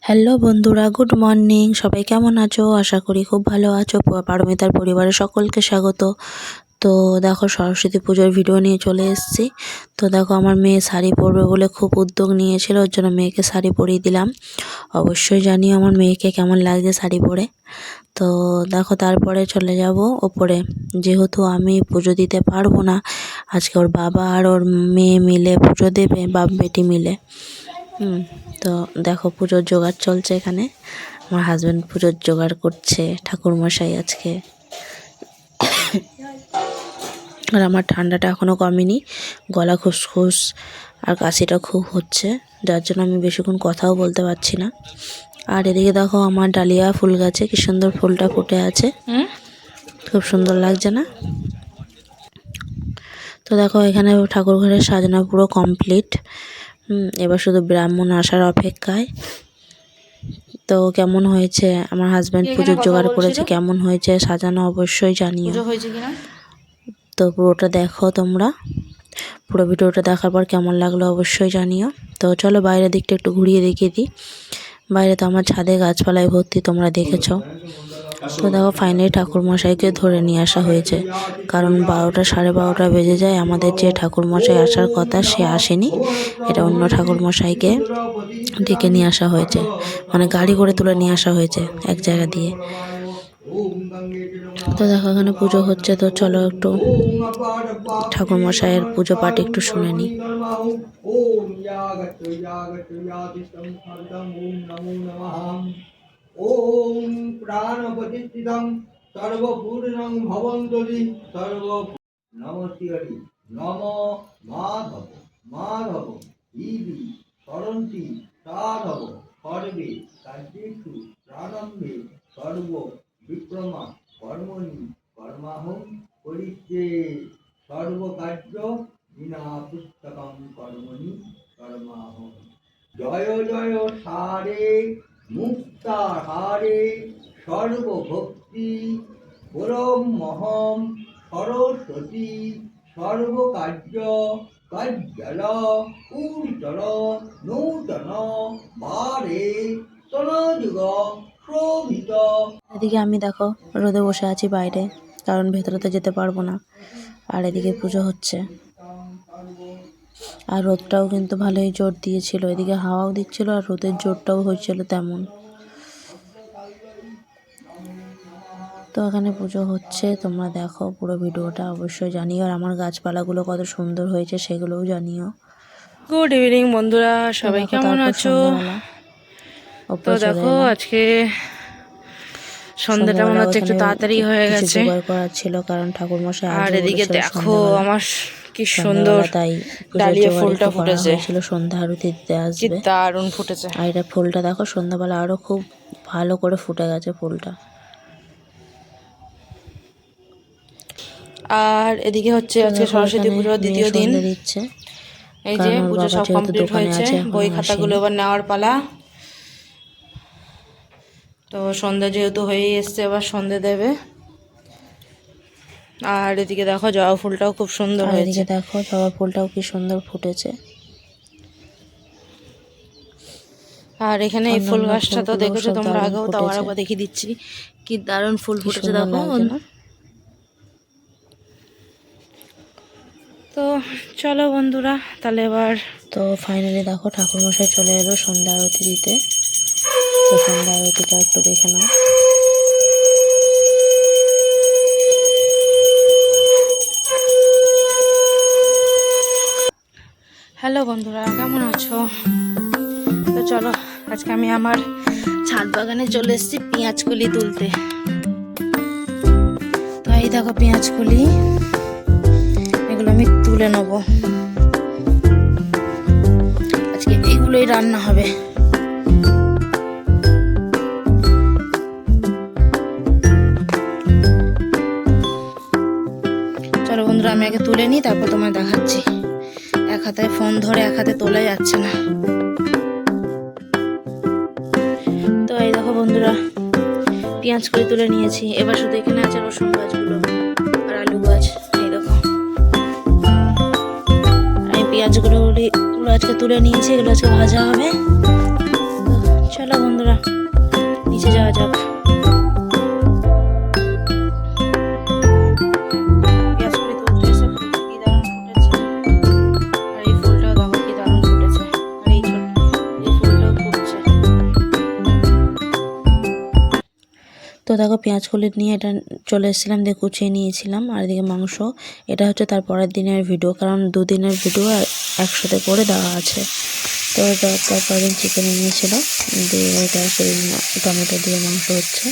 Hello বন্ধুরা, good morning. সবাই কেমন আছো? আশা করি খুব ভালো আছো। পারমিতার পরিবারের সকলকে স্বাগত। তো দেখো, সরস্বতী পুজোর ভিডিও নিয়ে চলে এসেছি। তো দেখো, আমার মেয়ে শাড়ি পরবে বলে খুব উদ্যোগ নিয়েছিল, ওর জন্য মেয়েকে শাড়ি পরিয়ে দিলাম। অবশ্যই জানিও আমার মেয়েকে কেমন লাগছে শাড়ি পরে। তো দেখো, তারপরে চলে যাব ওপরে, যেহেতু আমি পুজো দিতে পারবো না। আজকে ওর বাবা আর ওর মেয়ে মিলে পুজো দেবে, বাপ বেটি মিলে। তো দেখো, পুজোর জোগাড় চলছে এখানে। আমার হাজব্যান্ড পুজোর জোগাড় করছে, ঠাকুরমশাই আজকে। আর আমার ঠান্ডাটা এখনও কমেনি, গলা খুসখুস আর কাশিটা খুব হচ্ছে, যার জন্য আমি বেশিক্ষণ কথাও বলতে পারছি না। আর এদিকে দেখো, আমার ডালিয়া ফুল গাছে কি সুন্দর ফুলটা ফুটে আছে, খুব সুন্দর লাগছে না? তো দেখো, এখানে ঠাকুর ঘরের সাজানো পুরো কমপ্লিট। এবার শুধু ব্রাহ্মণ আসার অপেক্ষায়। তো কেমন হয়েছে, আমার হাজব্যান্ড পুজোর জোগাড় করেছে, কেমন হয়েছে সাজানো অবশ্যই জানিও। তো পুরোটা দেখো তোমরা, পুরো ভিডিওটা দেখার পর কেমন লাগলো অবশ্যই জানিও। তো চলো বাইরের দিকটা একটু ঘুরিয়ে দেখিয়ে দিই। বাইরে তো আমার ছাদে গাছপালায় ভর্তি, তোমরা দেখেছ। তো দেখো, ফাইনালি ঠাকুরমশাইকে ধরে নিয়ে আসা হয়েছে, কারণ 12টা 12:30 বেজে যায়। আমাদের যে ঠাকুরমশাই আসার কথা সে আসেনি, এটা অন্য ঠাকুরমশাইকে ডেকে নিয়ে আসা হয়েছে, মানে গাড়ি করে তুলে নিয়ে আসা হয়েছে এক জায়গা দিয়ে। তো দেখো, এখানে পুজো হচ্ছে। তো চলো একটু ঠাকুরমশাইয়ের পুজো পাঠ একটু শুনে নিই। ওম প্রাণপ্রতিষ্ঠিতং সর্বপূর্ণং ভবন্তরি সর্ব নমস্তি নম মাধব মাধব ইবি সরন্তি সাধব সর্বে কার্যেষু প্রারম্ভে সর্ব বিক্রমা কর্মণি কর্মাহং করিষ্যে সর্বকার্য বিনা পুস্তকং কর্মণি কর্মাহং। জয় জয় সারে মুক্তার হারে সর্বভক্তি পরম মহম সরস্বতী সর্বকার্য কার্যল পূর্তন নূতন বারে তনযুগ শোভিত। এদিকে আমি দেখো রোদে বসে আছি বাইরে, কারণ ভেতরে তো যেতে পারবো না। আর এদিকে পুজো হচ্ছে, আর রোদটাও কিন্তু ভালোই জোর দিয়েছিল। এদিকে হাওয়াও দিচ্ছিল আর রোদের জোরটাও হয়েছিল তেমন। তো এখানে পুজো হচ্ছে, তোমরা দেখো পুরো ভিডিওটা অবশ্যই জানিও। আর আমার গাছপালাগুলো কত সুন্দর হয়েছে সেগুলোও জানিও। গুড ইভিনিং বন্ধুরা, সবাই কেমন আছো? তো দেখো, আজকে সন্ধ্যাটা মনে হচ্ছে একটু তাড়াতাড়ি হয়ে গেছে। করার ছিল, কারণ ঠাকুরমশাই আর এদিকে দেখো আমার কি সুন্দর তাই ডালিয়া ফুলটা ফুটেছে, সন্ধ্যা আরতি দিতে কি আসবে। দারুণ ফুটেছে। আর এটা ফুলটা দেখো সন্ধ্যাবেলা আরো খুব ভালো করে ফুটে গেছে ফুলটা। আর এদিকে হচ্ছে আজকে সরস্বতী পুজোর দ্বিতীয় দিন। দিচ্ছে, এই যে পুজো সব কমপ্লিট হয়েছে, বই খাতাগুলো এবার নেওয়ার পালা। তো সন্ধ্যা যেহেতু হয়েই এসছে, এবার সন্ধ্যে দেবে। আর এদিকে দেখো জবা ফুলটাও খুব সুন্দর হয়েছে। দেখো জবা ফুলটাও কি সুন্দর ফুটেছে। আর এখানে এই ফুল গাছটা তো দেখেছো তোমরা আগেও, তাও আরেকবার দেখিয়ে দিচ্ছি কি দারুণ ফুল ফুটেছে দেখো। তো চলো বন্ধুরা, তাহলে এবার তো ফাইনালি দেখো ঠাকুরমশাই চলে এলো সন্ধ্যা আরতি দিতে। তো সন্ধ্যা আরতিটা একটু দেখে নাও। হ্যালো বন্ধুরা, কেমন আছো? তো চলো, আজকে আমি আমার ছাদ বাগানে চলে এসেছি পেঁয়াজ কলি তুলতে। তো এই দেখো পেঁয়াজ কলি, এগুলো আমি তুলে নেব। আজকে এগুলোই রান্না হবে। চলো বন্ধুরা, আমি আগে তুলে নিই, তারপর তোমায় দেখাচ্ছি। এক হাতে ফোন ধরে এক হাতে তোলা যাচ্ছে না। তো এই দেখো বন্ধুরা, পেঁয়াজ কলি তুলে নিয়েছি। এবার শুধু এখানে আছে রসুন গাছগুলো আর আলু গাছ। এই দেখো আমি পেঁয়াজগুলো আজকে তুলে নিয়েছি, এগুলো আজকে ভাজা হবে। চলো বন্ধুরা। যাক। পেঁয়াজ কলি তুলতে এসে ফুলটা কি দারুণ ফুটেছে, আর এই ফুলটাও দেখো কি দারুণ ফুটেছে, আর এই ফুলটাও ফুটছে। তো দেখো পেঁয়াজ কলি নিয়ে এটা চলে এসেছিলাম, দিয়ে কুচিয়ে নিয়েছিলাম। আর এদিকে মাংস, এটা হচ্ছে তার পরের দিনের ভিডিও, কারণ দুদিনের ভিডিও একসাথে করে দেওয়া আছে। তো তারপরের দিন চিকেন নিয়েছিল, দিয়ে এটা সেই টমেটো দিয়ে মাংস হচ্ছে,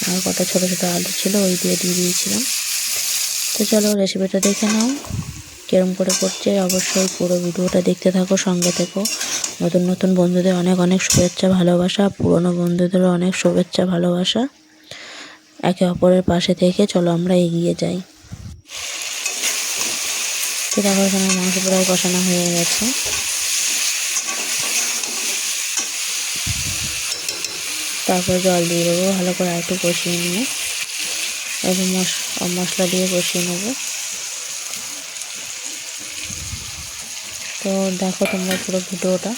আর কটা ছোটো ছোটো আলু ছিল ওই দিয়ে দিয়েছিলাম। তো চলো রেসিপিটা দেখে নাও কিরম করে করছে। অবশ্যই পুরো ভিডিওটা দেখতে থাকো, সঙ্গে থেকো। নতুন নতুন বন্ধুদের অনেক অনেক শুভেচ্ছা ভালোবাসা, পুরনো বন্ধুদেরও অনেক শুভেচ্ছা ভালোবাসা। একে অপরের পাশে থেকে চলো আমরা এগিয়ে যাই। তো দেখো এখানে মাংস প্রায় কষানো হয়ে গেছে। তারপর জল দিয়ে দেবো, ভালো করে একটু কষিয়ে নিয়ে এবং মশলা দিয়ে কষিয়ে নেব। তো দেখো তোমরা পুরো ভিডিওটা।